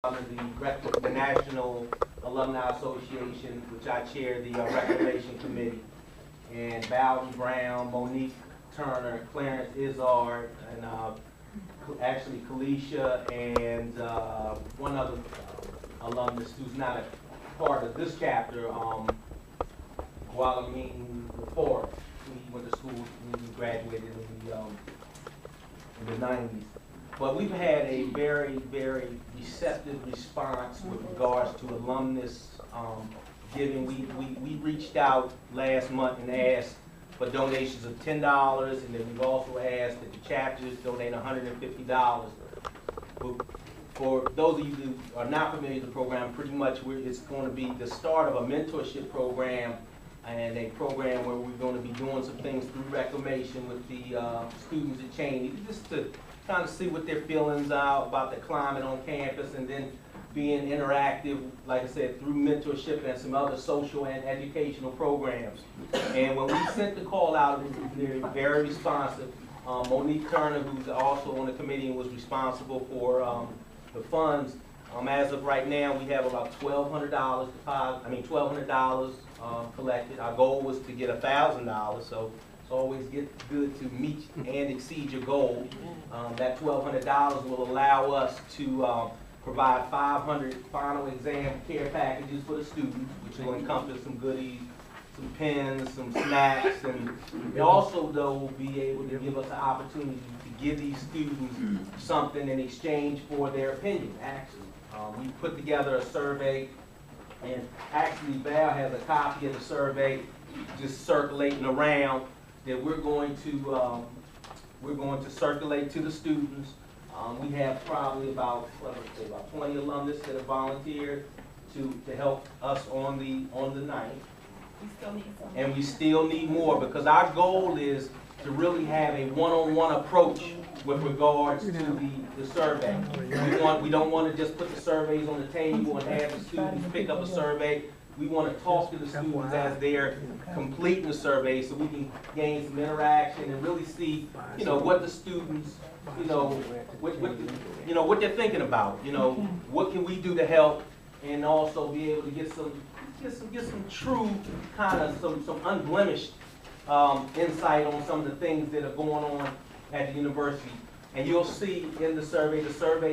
The National Alumni Association, which I chair the Reclamation Committee, and Bowden Brown, Monique Turner, Clarence Izzard, and actually Kalisha, and one other alumnus who's not a part of this chapter, Guadalupe Forrest. He went to school when he graduated in the 90s. But we've had a very, very receptive response with regards to alumnus giving. We reached out last month and asked for donations of $10, and then we've also asked that the chapters donate $150. For those of you who are not familiar with the program, pretty much it's going to be the start of a mentorship program, and a program where we're going to be doing some things through reclamation with the students at Cheyney, just to kind of see what their feelings are about the climate on campus, and then being interactive, like I said, through mentorship and some other social and educational programs. And when we sent the call out, they're very responsive. Monique Turner, who's also on the committee and was responsible for the funds, as of right now, we have about $1,200 collected. Our goal was to get $1,000, so it's always good to meet and exceed your goal. That $1,200 will allow us to provide 500 final exam care packages for the students, which will encompass some goodies, some pens, some snacks, and it also, though, will be able to give us an opportunity to give these students something in exchange for their opinion, actually. We put together a survey, and actually Val has a copy of the survey just circulating around that we're going to circulate to the students. We have probably about 20 alumnus that have volunteered to help us on the night. We still need some. And we still need more, because our goal is to really have a one-on-one approach with regards to the survey. We don't want to just put the surveys on the table and have the students pick up a survey. We want to talk to the students as they're completing the survey, so we can gain some interaction and really see, what the students, what they're thinking about. What can we do to help, and also be able to get some true kind of some unblemished insight on some of the things that are going on at the university. And you'll see in the survey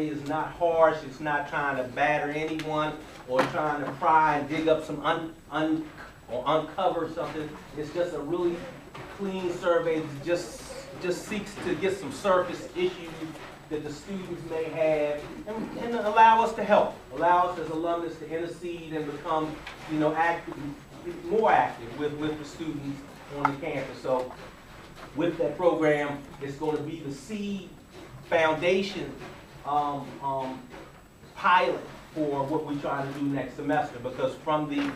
is not harsh. It's not trying to batter anyone or trying to pry and dig up some or uncover something. It's just a really clean survey that just seeks to get some surface issues that the students may have, and allow us to help, allow us as alumnus to intercede and become, more active with the students on the campus. So with that program, it's going to be the seed foundation pilot for what we're trying to do next semester, because from the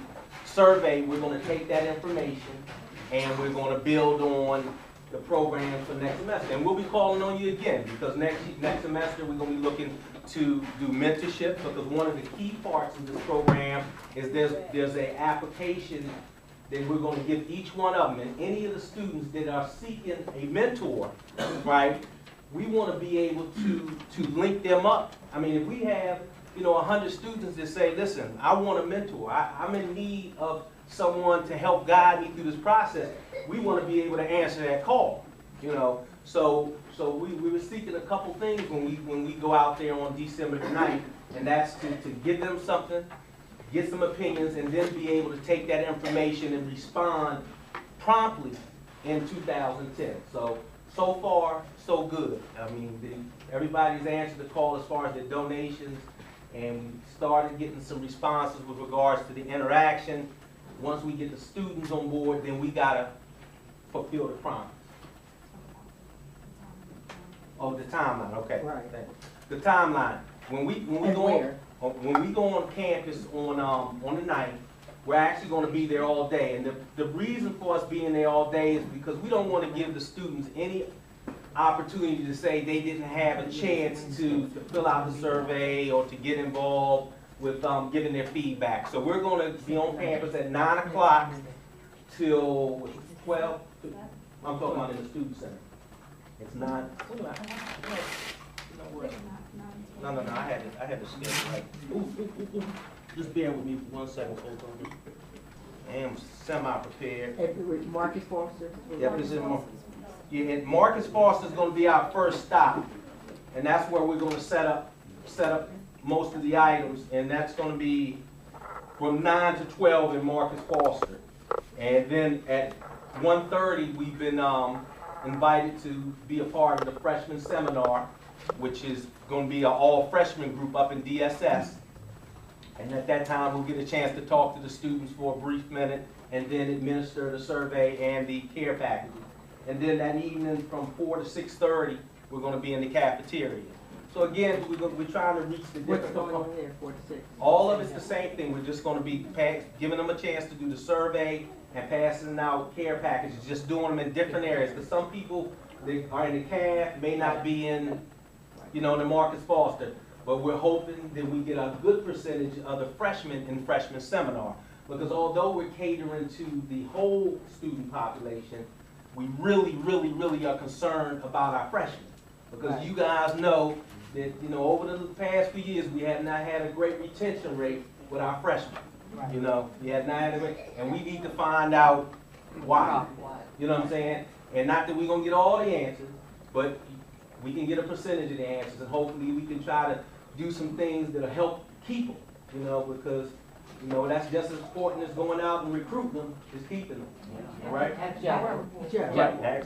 survey, we're going to take that information and we're going to build on the program for next semester. And we'll be calling on you again, because next semester we're going to be looking to do mentorship, because one of the key parts of this program is there's an application that we're going to give each one of them, and any of the students that are seeking a mentor, right, we want to be able to link them up. I mean, if we have 100 students that say, listen, I want a mentor, I'm in need of someone to help guide me through this process, we want to be able to answer that call. So we were seeking a couple things when we go out there on December 9th, and that's to give them something, get some opinions, and then be able to take that information and respond promptly in 2010. So far, so good. I mean, everybody's answered the call as far as the donations, and we started getting some responses with regards to the interaction. Once we get the students on board, then we gotta fulfill the promise. Oh, the timeline. Okay. Right. The timeline. When we go on campus on the 9th, we're actually going to be there all day. And the reason for us being there all day is because we don't want to give the students any opportunity to say they didn't have a chance to fill out the survey or to get involved with giving their feedback. So we're going to be on campus at 9 o'clock till 12. I'm talking about in the student center. It's 9. No, I had to schedule right. Ooh. Just bear with me for 1 second, folks. I am semi-prepared. Marcus Foster? Yep, it's in yeah, and Marcus Foster is going to be our first stop, and that's where we're going to set up most of the items, and that's going to be from 9 to 12 in Marcus Foster. And then at 1:30, we've been invited to be a part of the freshman seminar, which is going to be an all-freshman group up in DSS. And at that time, we'll get a chance to talk to the students for a brief minute and then administer the survey and the care packages. And then that evening from 4 to 6:30, we're going to be in the cafeteria. So again, we're trying to reach the different. What's going on there, 4 to 6? All of it's the same thing. We're just going to be giving them a chance to do the survey and passing out care packages, just doing them in different areas. Because some people that are in the CAF may not be in, the Marcus Foster. But we're hoping that we get a good percentage of the freshmen in freshman seminar. Because although we're catering to the whole student population, we really, really, really are concerned about our freshmen. Because you guys know that, over the past few years, we have not had a great retention rate with our freshmen. We have not had a great, and we need to find out why. You know what I'm saying? And not that we're going to get all the answers, but we can get a percentage of the answers, and hopefully we can try to do some things that'll help keep them, because, that's just as important as going out and recruiting them, is keeping them. All right? Yeah.